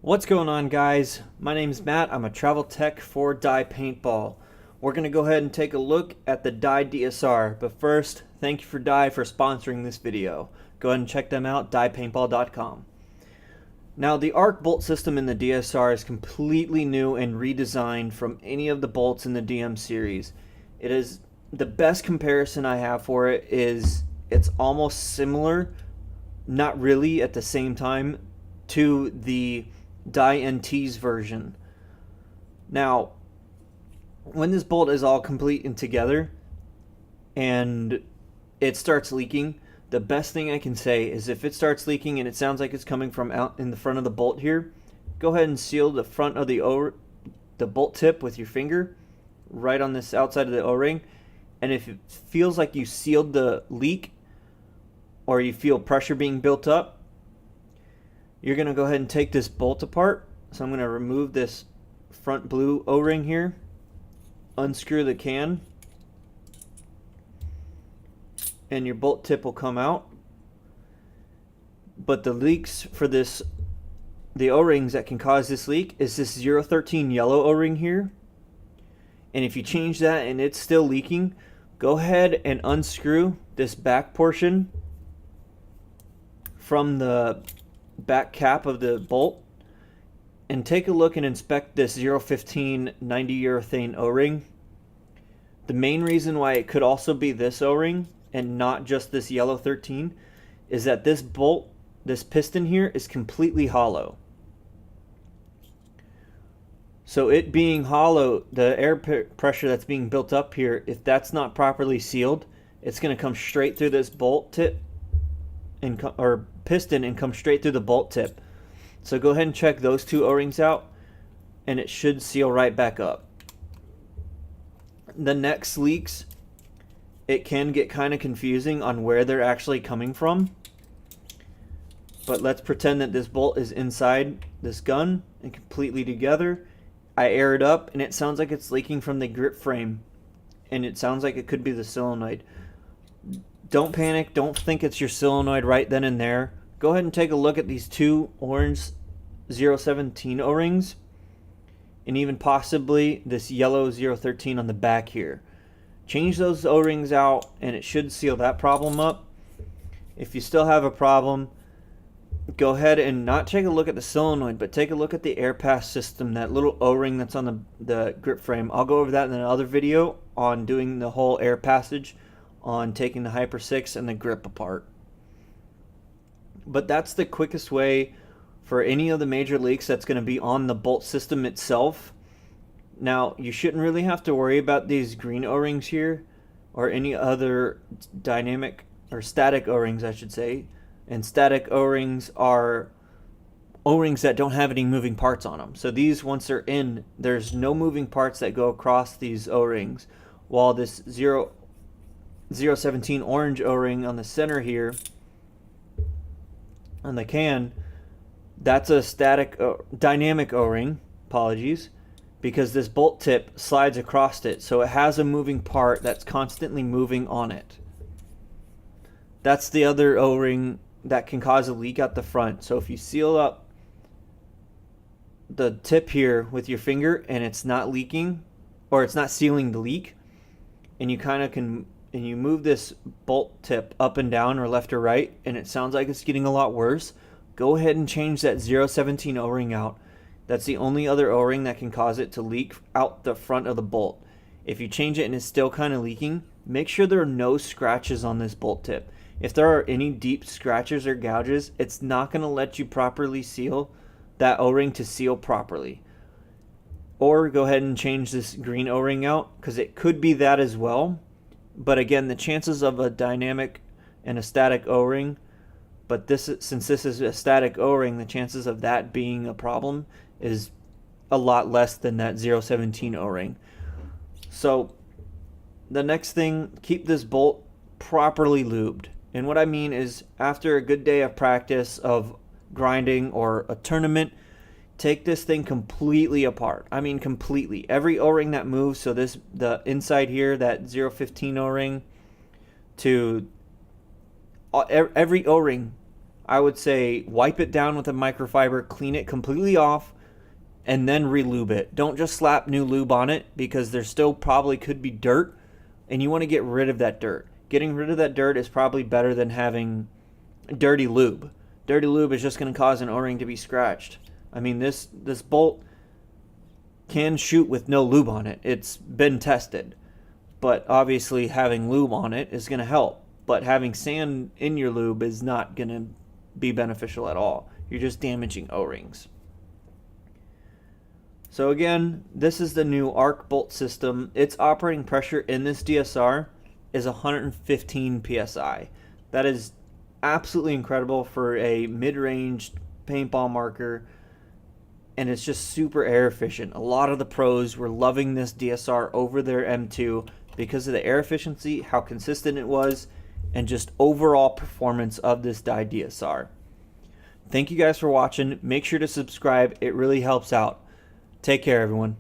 What's going on, guys? My name's Matt. I'm a travel tech for Dye Paintball. We're going to go ahead and take a look at the Dye DSR, but first, thank you for Dye for sponsoring this video. Go ahead and check them out, dyepaintball.com. Now, the ARC Bolt system in the DSR is completely new and redesigned from any of the bolts in the DM series. It is the best comparison I have for it is it's almost similar, not really at the same time, to the Dye NT's version. Now, when this bolt is all complete and together and it starts leaking, the best thing I can say is if it starts leaking and it sounds like it's coming from out in the front of the bolt here, go ahead and seal the front of the bolt tip with your finger right on this outside of the O-ring. And if it feels like you sealed the leak or you feel pressure being built up, you're going to go ahead and take this bolt apart. So I'm going to remove this front blue O-ring here, unscrew the can, and your bolt tip will come out. But the leaks for this, the O-rings that can cause this leak is this 013 yellow O-ring here. And if you change that and it's still leaking, go ahead and unscrew this back portion from the back cap of the bolt and take a look and inspect this 015 90 urethane O-ring. The main reason why it could also be this O-ring and not just this yellow 13 is that this bolt, this piston here, is completely hollow. So it being hollow, the air pressure that's being built up here, if that's not properly sealed, it's going to come straight through this bolt tip or piston and come straight through the bolt tip. So go ahead and check those two O-rings out and it should seal right back up. The next leaks, it can get kind of confusing on where they're actually coming from, but let's pretend that this bolt is inside this gun and completely together. I air it up and it sounds like it's leaking from the grip frame, and it sounds like it could be the solenoid. Don't panic, don't think it's your solenoid right then and there. Go ahead and take a look at these two orange 017 O-rings and even possibly this yellow 013 on the back here. Change those O-rings out and it should seal that problem up. If you still have a problem, go ahead and not take a look at the solenoid, but take a look at the air pass system, that little O-ring that's on the grip frame. I'll go over that in another video on doing the whole air passage, on taking the Hyper 6 and the grip apart. But that's the quickest way for any of the major leaks that's going to be on the bolt system itself. Now, you shouldn't really have to worry about these green O-rings here or any other dynamic or static O-rings, I should say. And static O-rings are O-rings that don't have any moving parts on them. So these, once they're in, there's no moving parts that go across these O-rings. While this 017 orange O-ring on the center here on the can, that's a static dynamic O-ring, apologies, because this bolt tip slides across it, so it has a moving part that's constantly moving on it. That's the other O-ring that can cause a leak at the front. So if you seal up the tip here with your finger and it's not leaking, or it's not sealing the leak, and you kind of can, and you move this bolt tip up and down or left or right, and it sounds like it's getting a lot worse, go ahead and change that 017 O-ring out. That's the only other O-ring that can cause it to leak out the front of the bolt. If you change it and it's still kind of leaking, make sure there are no scratches on this bolt tip. If there are any deep scratches or gouges, it's not going to let you properly seal that O-ring to seal properly. Or go ahead and change this green O-ring out, because it could be that as well. But again, the chances of a dynamic and a static O-ring, but since this is a static O-ring, the chances of that being a problem is a lot less than that 017 O-ring. So the next thing, keep this bolt properly lubed. And what I mean is, after a good day of practice of grinding or a tournament, take this thing completely apart. I mean completely. Every O-ring that moves, so the inside here, that 015 O-ring, to every O-ring I would say wipe it down with a microfiber, clean it completely off, and then re-lube it. Don't just slap new lube on it, because there still probably could be dirt, and you want to get rid of that dirt. Getting rid of that dirt is probably better than having dirty lube. Dirty lube is just going to cause an O-ring to be scratched. I mean, this bolt can shoot with no lube on it. It's been tested. But obviously having lube on it is going to help. But having sand in your lube is not going to be beneficial at all. You're just damaging O-rings. So again, this is the new ARC Bolt system. Its operating pressure in this DSR is 115 psi. That is absolutely incredible for a mid-range paintball marker, and it's just super air efficient. A lot of the pros were loving this DSR over their M2 because of the air efficiency, how consistent it was, and just overall performance of this dyed DSR. Thank you guys for watching. Make sure to subscribe. It really helps out. Take care, everyone.